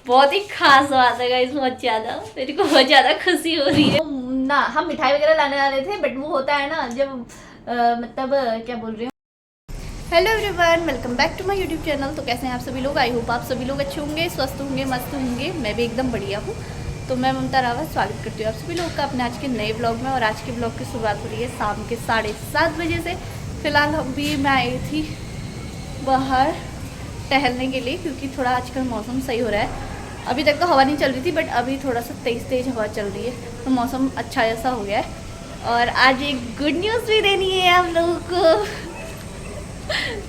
बहुत ही खास बात है गाइस, बहुत ज़्यादा मेरे को बहुत ज़्यादा खुशी हो रही है ना। हम मिठाई वगैरह लाने वाले थे बट वो होता है ना जब मतलब क्या बोल रही हूँ। Hello everyone, welcome back to my YouTube channel. तो कैसे हैं आप सभी लोग? आई होप आप सभी लोग अच्छे होंगे, स्वस्थ होंगे, मस्त होंगे। मैं भी एकदम बढ़िया हूँ। तो मैं ममता रावत स्वागत करती हूँ आप सभी लोग का अपने आज के नए ब्लॉग में। और आज के ब्लॉग की शुरुआत हो रही है शाम के 7:30 बजे से। फ़िलहाल अभी मैं आई थी बाहर टहलने के लिए क्योंकि थोड़ा आजकल मौसम सही हो रहा है। अभी तक तो हवा नहीं चल रही थी बट अभी थोड़ा सा तेज़ हवा चल रही है तो मौसम अच्छा जैसा हो गया है। और आज एक गुड न्यूज़ भी देनी है आप लोगों को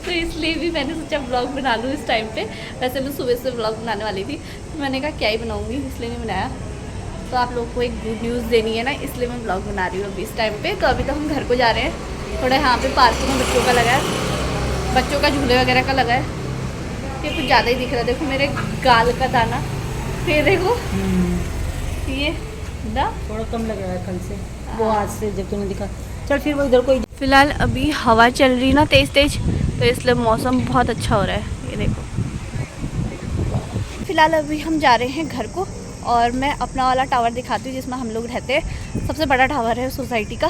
तो इसलिए भी मैंने सोचा ब्लॉग बना लूँ इस टाइम पे। वैसे मैं सुबह से ब्लॉग बनाने वाली थी तो मैंने कहा क्या ही बनाऊँगी, इसलिए नहीं बनाया। तो आप लोगों को एक गुड न्यूज़ देनी है ना, इसलिए मैं ब्लॉग बना रही हूँ अभी इस टाइम पे। तो अभी तो हम घर को जा रहे हैं। थोड़ा यहाँ पे पार्क में बच्चों का लगा है, बच्चों का झूले वगैरह का लगा है। ये कुछ ज़्यादा ही दिख रहा है, देखो मेरे गाल का दाना, फिर देखो ये ना थोड़ा कम लग रहा है कल से, वो आज से जब तूने दिखा। चल फिर वो इधर कोई। फिलहाल अभी हवा चल रही ना तेज़ तो इसलिए मौसम बहुत अच्छा हो रहा है। ये देखो फिलहाल अभी हम जा रहे हैं घर को और मैं अपना वाला टावर दिखाती हूँ जिसमें हम लोग रहते हैं। सबसे बड़ा टावर है सोसाइटी का,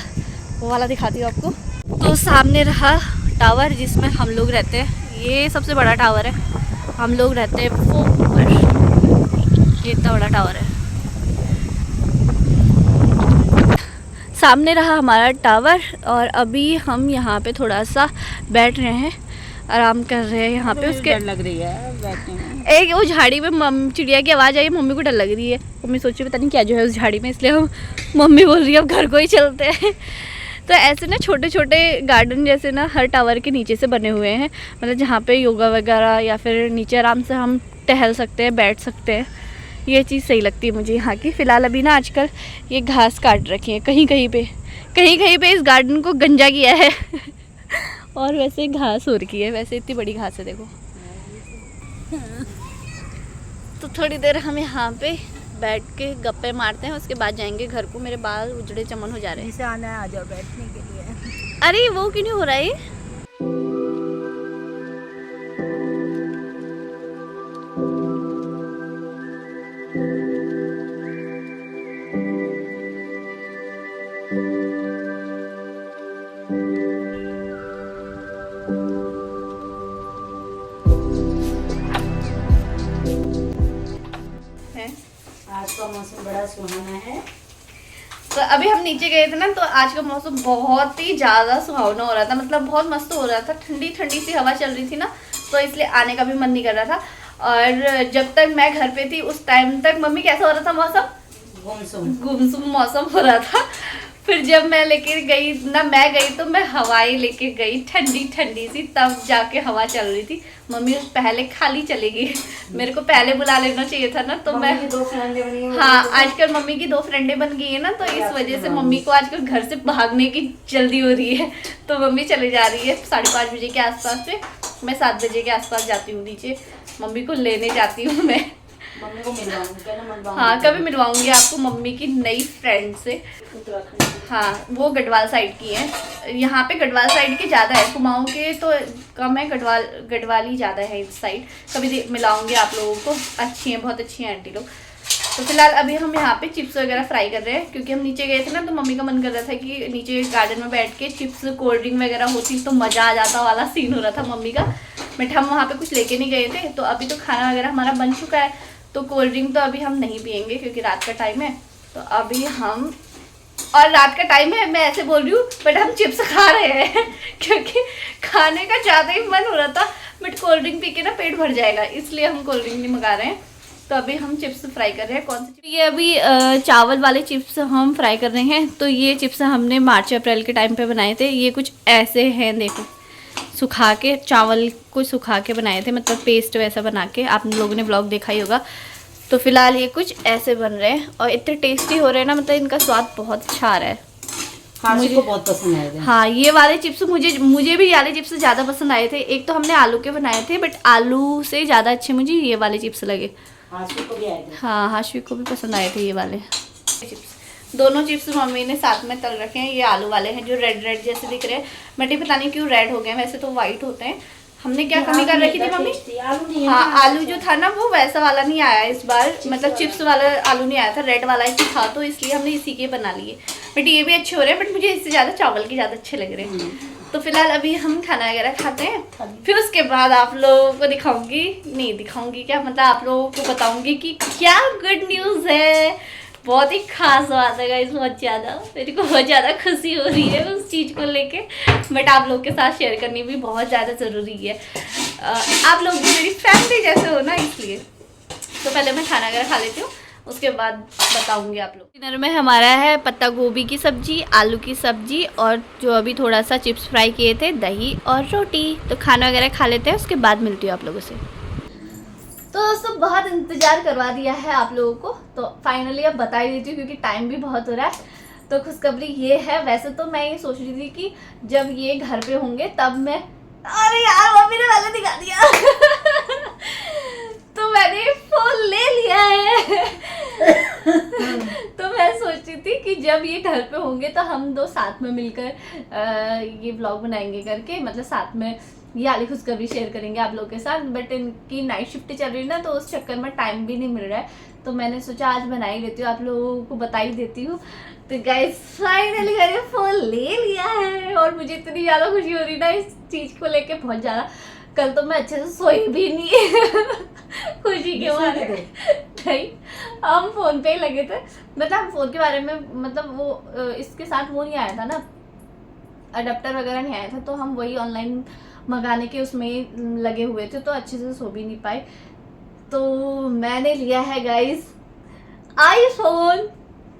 वो वाला दिखाती हूँ आपको। तो सामने रहा टावर जिसमें हम लोग रहते हैं, ये सबसे बड़ा टावर है। हम लोग रहते हैं वो ऊपर, ये इतना बड़ा टावर है। सामने रहा हमारा टावर और अभी हम यहाँ पे थोड़ा सा बैठ रहे हैं, आराम कर रहे हैं यहाँ पे। उसके डर लग रही है बैठने में। एक वो झाड़ी में चिड़िया की आवाज़ आई, मम्मी को डर लग रही है। मम्मी सोची पता नहीं क्या जो है उस झाड़ी में, इसलिए हम मम्मी बोल रही है अब घर को ही चलते हैं। तो ऐसे ना छोटे छोटे गार्डन जैसे ना हर टावर के नीचे से बने हुए हैं, मतलब जहाँ पे योगा वगैरह या फिर नीचे आराम से हम टहल सकते हैं, बैठ सकते हैं। ये चीज़ सही लगती है मुझे यहाँ की। फ़िलहाल अभी ना आजकल ये घास काट रखी है कहीं कहीं पे इस गार्डन को गंजा किया है और वैसे घास हो रखी है, वैसे इतनी बड़ी घास है देखो। तो थोड़ी देर हम यहाँ पे बैठ के गप्पे मारते हैं, उसके बाद जाएंगे घर को। मेरे बाल उजड़े चमन हो जा रहे हैं। इसे आना है, आ जाओ बैठने के लिए। अरे वो क्यों नहीं हो रहा है? आज का मौसम बड़ा सुहाना है। तो अभी हम नीचे गए थे ना, तो आज का मौसम बहुत ही ज़्यादा सुहावना हो रहा था, मतलब बहुत मस्त हो रहा था। ठंडी ठंडी सी हवा चल रही थी ना, तो इसलिए आने का भी मन नहीं कर रहा था। और जब तक मैं घर पे थी उस टाइम तक मम्मी कैसा हो रहा था मौसम? गुमसुम मौसम हो रहा था। फिर जब मैं लेके गई ना, मैं गई तो मैं हवाई लेके गई ठंडी ठंडी सी, तब जाके हवा चल रही थी। मम्मी पहले खाली चली गई, मेरे को पहले बुला लेना चाहिए था ना। तो मैं दो फ्रेंडें बनी हैं। हाँ, आजकल मम्मी की 2 फ्रेंडें बन गई है ना, तो इस वजह से मम्मी को आजकल घर से भागने की जल्दी हो रही है। तो मम्मी चले जा रही है 5:30 बजे के आसपास पे। मैं 7 बजे के आसपास जाती हूँ नीचे, मम्मी को लेने जाती हूँ मैं। मम्मी को मिलवाऊंगी। हाँ, कभी मिलवाऊंगी आपको मम्मी की नई फ्रेंड से। हाँ, वो गढ़वाल साइड की है। यहाँ पे गढ़वाल साइड के ज़्यादा है, कुमाऊँ के तो कम है, गढ़वाली ज़्यादा है इस साइड। कभी मिलाऊंगी आप लोगों को, अच्छी हैं, बहुत अच्छी हैं आंटी लोग। तो फिलहाल अभी हम यहाँ पे चिप्स वगैरह फ्राई कर रहे हैं क्योंकि हम नीचे गए थे ना, तो मम्मी का मन कर रहा था कि नीचे गार्डन में बैठ के चिप्स कोल्ड ड्रिंक वगैरह होती तो मज़ा आ जाता वाला सीन हो रहा था मम्मी का। बट हम वहाँ पे कुछ लेके नहीं गए थे। तो अभी तो खाना वगैरह हमारा बन चुका है, तो कोल्ड ड्रिंक तो अभी हम नहीं पियेंगे क्योंकि रात का टाइम है। तो अभी हम, और रात का टाइम है मैं ऐसे बोल रही हूँ बट हम चिप्स खा रहे हैं क्योंकि खाने का ज़्यादा ही मन हो रहा था। बट कोल्ड ड्रिंक पी के ना पेट भर जाएगा, इसलिए हम कोल्ड ड्रिंक नहीं मंगा रहे हैं। तो अभी हम चिप्स फ्राई कर रहे हैं। कौन से? ये अभी चावल वाले चिप्स हम फ्राई कर रहे हैं। तो ये चिप्स हमने मार्च अप्रैल के टाइम पे बनाए थे। ये कुछ ऐसे हैं, देखो, सुखा के, चावल को सुखा के बनाए थे, मतलब पेस्ट वैसा बना के। आप लोगों ने ब्लॉग देखा ही होगा। तो फिलहाल ये कुछ ऐसे बन रहे हैं और इतने टेस्टी हो रहे हैं ना, मतलब इनका स्वाद बहुत अच्छा आ रहा है। मुझे को बहुत पसंद आए थे। हाँ, ये वाले चिप्स मुझे भी ये वाले चिप्स ज़्यादा पसंद आए थे। एक तो हमने आलू के बनाए थे बट आलू से ज़्यादा अच्छे मुझे ये वाले चिप्स लगे। हाशवी को भी आए थे। हाँ, हाशवी को भी पसंद आए थे ये वाले चिप्स। दोनों चिप्स मम्मी ने साथ में तल रखे हैं। ये आलू वाले हैं जो रेड रेड जैसे दिख रहे हैं, बट ये पता नहीं क्यों रेड हो गए हैं, वैसे तो वाइट होते हैं। हमने क्या कमी कर रखी थी मम्मी? आलू नहीं है हाँ, ना, आलू जो था ना वो वैसा वाला नहीं आया इस बार, मतलब चिप्स वाला आलू नहीं आया था, रेड वाला ही था, तो इसलिए हमने इसी के बना लिए। बट ये भी अच्छे हो रहे हैं, बट मुझे इससे ज़्यादा चावल के ज़्यादा अच्छे लग रहे हैं। तो फिलहाल अभी हम खाना वगैरह खाते हैं, फिर उसके बाद आप लोगों को दिखाऊंगी, नहीं दिखाऊंगी क्या, मतलब आप लोगों को बताऊंगी कि क्या गुड न्यूज़ है। बहुत ही खास बात है गाइस, बहुत ज़्यादा मेरे को बहुत ज़्यादा खुशी हो रही है उस चीज़ को लेके, बट आप लोग के साथ शेयर करनी भी बहुत ज़्यादा ज़रूरी है। आप लोग भी मेरी फैमिली जैसे हो ना, इसलिए। तो पहले मैं खाना वगैरह खा लेती हूँ, उसके बाद बताऊंगी आप लोग। डिनर में हमारा है पत्ता गोभी की सब्जी, आलू की सब्जी, और जो अभी थोड़ा सा चिप्स फ्राई किए थे, दही और रोटी। तो खाना वगैरह खा लेते हैं, उसके बाद मिलती हूँ आप लोगों से। तो दोस्तों बहुत इंतज़ार करवा दिया है आप लोगों को, तो फाइनली अब बता ही देती हूँ क्योंकि टाइम भी बहुत हो रहा है। तो खुशखबरी ये है, वैसे तो मैं ये सोच रही थी कि जब ये घर पे होंगे तब मैं, अरे यार मम्मी ने पहले दिखा दिया तो मैंने फोन ले लिया है तो मैं सोच रही थी कि जब ये घर पे होंगे तो हम दो साथ में मिलकर ये व्लॉग बनाएंगे करके, मतलब साथ में ये वाली खुशखबरी शेयर करेंगे आप लोगों के साथ। बट इनकी नाइट शिफ्ट चल रही है ना, तो उस चक्कर में टाइम भी नहीं मिल रहा है, तो मैंने सोचा आज बना ही लेती हूँ, आप लोगों को बता ही देती हूँ। तो गाइस फाइनली मैंने फोन ले लिया है और मुझे इतनी ज़्यादा खुशी हो रही ना इस चीज़ को लेके, बहुत ज़्यादा। कल तो मैं अच्छे से सोई भी नहीं खुशी के मारे। नहीं, हम फोन पे ही लगे थे, मतलब हम फोन के बारे में, मतलब वो इसके साथ वो नहीं आया था ना, अडेप्टर वगैरह नहीं आया था, तो हम वही ऑनलाइन मंगाने के उसमें लगे हुए थे, तो अच्छे से सो भी नहीं पाए। तो मैंने लिया है गाइस आईफोन,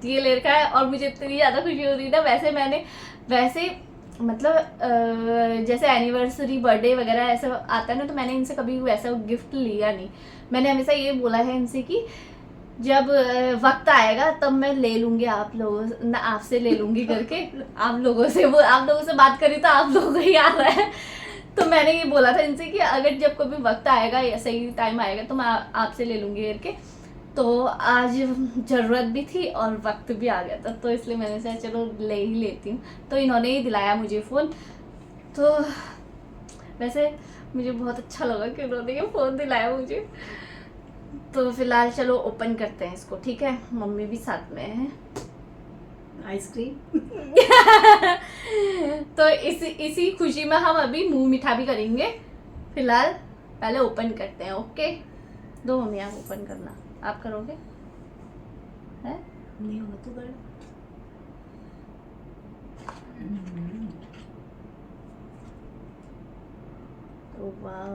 ये ले रखा है और मुझे इतनी ज़्यादा खुशी हो रही है ना। वैसे मतलब जैसे एनिवर्सरी, बर्थडे वगैरह ऐसा आता है ना, तो मैंने इनसे कभी वैसा गिफ्ट लिया नहीं। मैंने हमेशा ये बोला है इनसे कि जब वक्त आएगा तब मैं ले लूंगी, आप लोगों ना आपसे ले लूंगी करके। आप लोगों से बात करी तो आप लोगों को ही आ रहा है। तो मैंने ये बोला था इनसे कि अगर जब कभी वक्त आएगा या सही टाइम आएगा तो मैं आपसे ले लूंगी करके। तो आज ज़रूरत भी थी और वक्त भी आ गया था, तो इसलिए मैंने सोचा चलो ले ही लेती हूँ। तो इन्होंने ही दिलाया मुझे फ़ोन। तो वैसे मुझे बहुत अच्छा लगा कि उन्होंने ये फ़ोन दिलाया मुझे। तो फिलहाल चलो ओपन करते हैं इसको, ठीक है? मम्मी भी साथ में है। आइसक्रीम तो इसी खुशी में हम अभी मुंह मीठा भी करेंगे। फिलहाल पहले ओपन करते हैं, ओके? दो मम्मी आप ओपन करना, आप करोगे? है? नहीं होगा तो कर। तो वाह,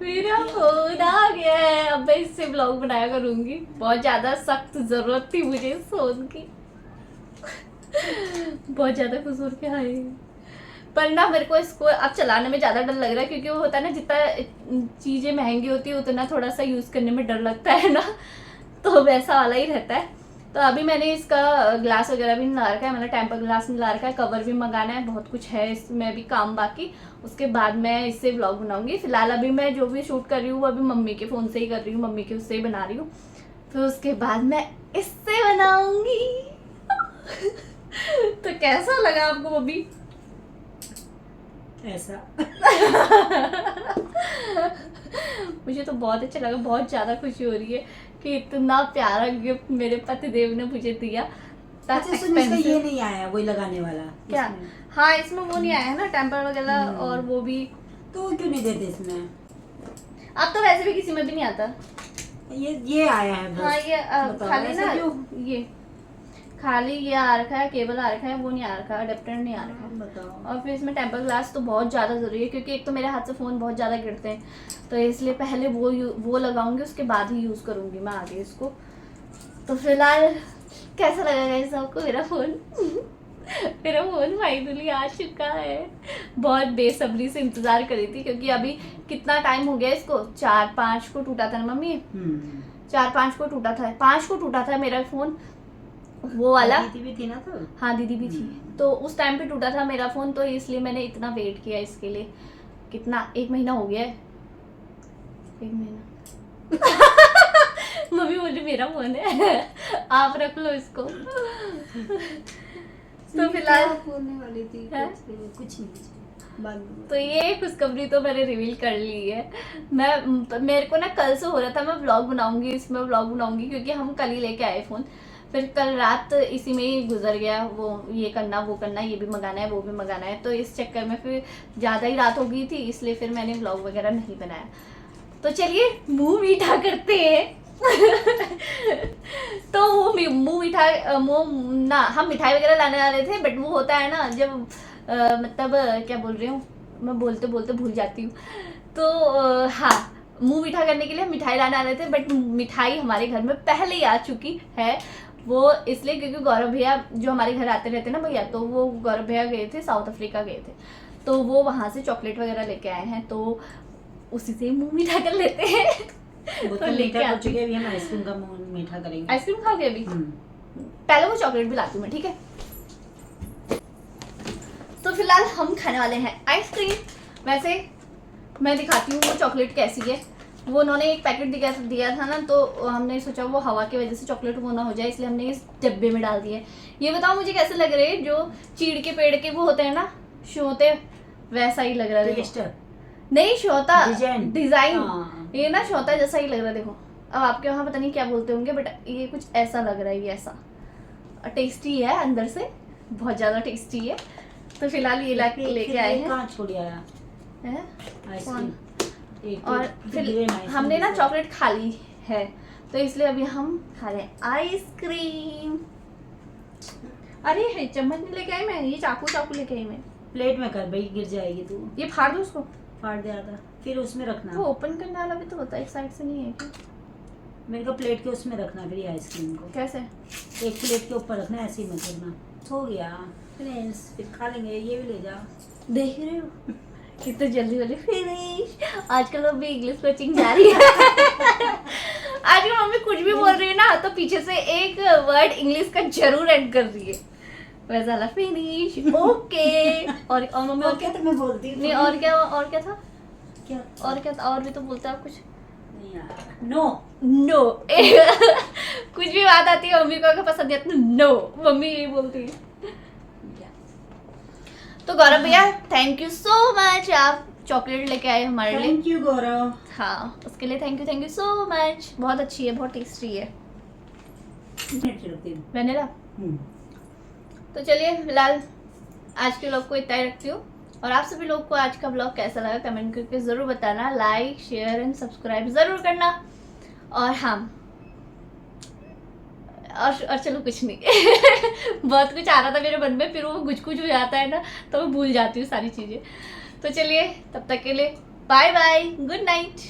मेरा फोन आ गया है। अब मैं इससे ब्लॉग बनाया करूंगी। बहुत ज्यादा सख्त जरूरत थी मुझे इस फोन की बहुत ज्यादा खुश होकर आए। पर ना मेरे को इसको अब चलाने में ज़्यादा डर लग रहा है, क्योंकि वो होता है ना, जितना चीज़ें महंगी होती है उतना थोड़ा सा यूज़ करने में डर लगता है ना, तो वैसा वाला ही रहता है। तो अभी मैंने इसका ग्लास वगैरह भी मिला रखा है, मतलब टेम्पर ग्लास मिला रखा है, कवर भी मंगाना है, बहुत कुछ है इसमें भी काम बाकी। उसके बाद मैं इससे व्लॉग बनाऊंगी। फिलहाल अभी मैं जो भी शूट कर रही हूँ वो अभी मम्मी के फ़ोन से ही कर रही हूँ, मम्मी के उससे ही बना रही हूँ। फिर उसके बाद मैं इससे बनाऊंगी तो कैसा लगा आपको मम्मी? ऐसा मुझे तो बहुत अच्छा लगा, बहुत ज़्यादा खुशी हो रही है कि इतना प्यारा गिफ्ट मेरे पतिदेव ने मुझे दिया। अच्छा इसमें इसका ये नहीं आया वही लगाने वाला क्या? इसमें। हाँ, इसमें वो नहीं आया है ना टेम्पर वगैरह, और वो भी तो क्यों नहीं देते इसमें? अब तो वैसे भी किसी में भी नहीं आता। ये आया है बस। हाँ, ये बताओ, खाली ऐसा ना, क्यों? ये खाली ये आ रखा है, केबल आ रखा है, वो नहीं आ रखा, अडेप्टर नहीं आ रखा है। बताओ। और फिर इसमें टेम्पर ग्लास तो बहुत ज़्यादा ज़रूरी है, क्योंकि एक तो मेरे हाथ से फ़ोन बहुत ज़्यादा गिरते हैं, तो इसलिए पहले वो लगाऊंगी, उसके बाद ही यूज़ करूँगी मैं आगे इसको। तो फिलहाल कैसा लगा गाइस आपको मेरा फ़ोन? मेरा फ़ोन फाइनली आ चुका है। बहुत बेसब्री से इंतज़ार करी थी, क्योंकि अभी कितना टाइम हो गया इसको, 4-5 को टूटा था ना मम्मी? 4-5 को टूटा था, 5 को टूटा था मेरा फ़ोन। वो वाला। दीदी भी थी ना तो। हाँ दीदी भी थी, तो उस टाइम पे टूटा था मेरा फ़ोन, तो इसलिए मैंने इतना वेट किया इसके लिए। कितना, 1 महीना हो गया है, 1 महीना। मम्मी बोली मेरा फ़ोन है, आप रख लो इसको। तो फिलहाल बोलने वाली थी कुछ नहीं बाद में। तो ये खुशखबरी तो मैंने रिवील कर ली है। मेरे को ना कल से हो रहा था मैं व्लॉग बनाऊंगी, इसमें व्लॉग बनाऊंगी, क्योंकि हम कल ही लेके आए फ़ोन। फिर कल रात इसी में ही गुजर गया, वो ये करना वो करना, ये भी मंगाना है वो भी मंगाना है, तो इस चक्कर में फिर ज़्यादा ही रात हो गई थी, इसलिए फिर मैंने व्लॉग वगैरह नहीं बनाया। तो चलिए मुंह मीठा करते हैं। तो वो मुंह मिठाई ना, हम मिठाई वगैरह लाने वाले थे, बट वो होता है ना जब मतलब क्या बोल रही हूँ मैं, बोलते बोलते भूल जाती हूँ। तो हाँ, मुंह मीठा करने के लिए हम मिठाई लाने वाले थे, बट मिठाई हमारे घर में पहले ही आ चुकी है। वो इसलिए क्योंकि गौरव भैया जो हमारे घर आते रहते ना भैया, तो वो गौरव भैया गए थे, साउथ अफ्रीका गए थे, तो वो वहाँ से चॉकलेट वगैरह लेके आए हैं, तो उसी से मुंह मीठा कर लेते हैं। वो तो मीठा हो चुके, अभी हम आइसक्रीम का मुंह मीठा करेंगे। आइसक्रीम खाओगे अभी? पहले वो चॉकलेट भी लाती हूँ मैं, ठीक है। तो फिलहाल हम खाने वाले हैं आइसक्रीम। वैसे मैं दिखाती हूँ वो चॉकलेट कैसी है। वो उन्होंने एक पैकेट दिया था ना, तो हमने सोचा वो हवा की वजह से चॉकलेट वो ना हो जाए, इसलिए हमने इस डब्बे में डाल दिया। ये बताओ मुझे कैसे लग रहे हैं, जो चीड़ के पेड़ के वो होते हैं ना, शोते, वैसा ही लग रहा है। नहीं शोता, डिजाइन ये ना शोता जैसा ही लग रहा है। देखो, अब आपके वहाँ पता नहीं क्या बोलते होंगे, बट ये कुछ ऐसा लग रहा है, ये ऐसा टेस्टी है, अंदर से बहुत ज़्यादा टेस्टी है। तो फिलहाल ये लेके आए हैं। कहाँ छोड़ आया है आइसक्रीम? और फिर हमने ना चॉकलेट खा ली है, तो इसलिए अभी हम खा रहे हैं आइसक्रीम। अरे है चम्मच नहीं लेके आई मैं, ये चाकू लेके आई मैं। प्लेट में कर भाई, गिर जाएगी तू। ये फाड़ दो उसको। फाड़ दिया था, फिर उसमें रखना। वो ओपन करने वाला भी तो होता है, एक साइड से नहीं है क्या? मेरे को प्लेट के उसमें रखना फिर आइसक्रीम को। कैसे? एक प्लेट के ऊपर रखना, ऐसे ही मत रखना। हो गया फ्रेंड्स, फिर खा लेंगे। ये भी ले जा। देख रहे हो कितने जल्दी वाले फिनिश। आजकल वो भी इंग्लिश कोचिंग जा रही है। आजकल मम्मी कुछ भी बोल रही है ना, तो पीछे से एक वर्ड इंग्लिश का जरूर ऐड कर रही है। वैसा वाला फिनिश, ओके। और मम्मी और क्या तो मैं बोलती नहीं, और क्या था? क्या और क्या था? और भी तो बोलते आप कुछ। नहीं यार, नो कुछ भी बात आती है मम्मी को अगर पसंद नहीं आती, नो, मम्मी यही बोलती है। तो गौरव भैया थैंक यू सो मच, आप चॉकलेट लेके आए हमारे लिए। थैंक यू गौरव। हाँ, उसके लिए थैंक यू सो मच। बहुत अच्छी है, बहुत टेस्टी है। वेनिला। तो चलिए फिलहाल आज के व्लॉग को इतना ही रखती हूँ, और आप सभी लोग को आज का व्लॉग कैसा लगा कमेंट करके ज़रूर बताना। लाइक शेयर एंड सब्सक्राइब ज़रूर करना। और हाँ, और चलो कुछ नहीं। बहुत कुछ आ रहा था मेरे मन में, फिर वो कुछ हो जाता है ना, तो मैं भूल जाती हूँ सारी चीज़ें। तो चलिए तब तक के लिए बाय बाय, गुड नाइट।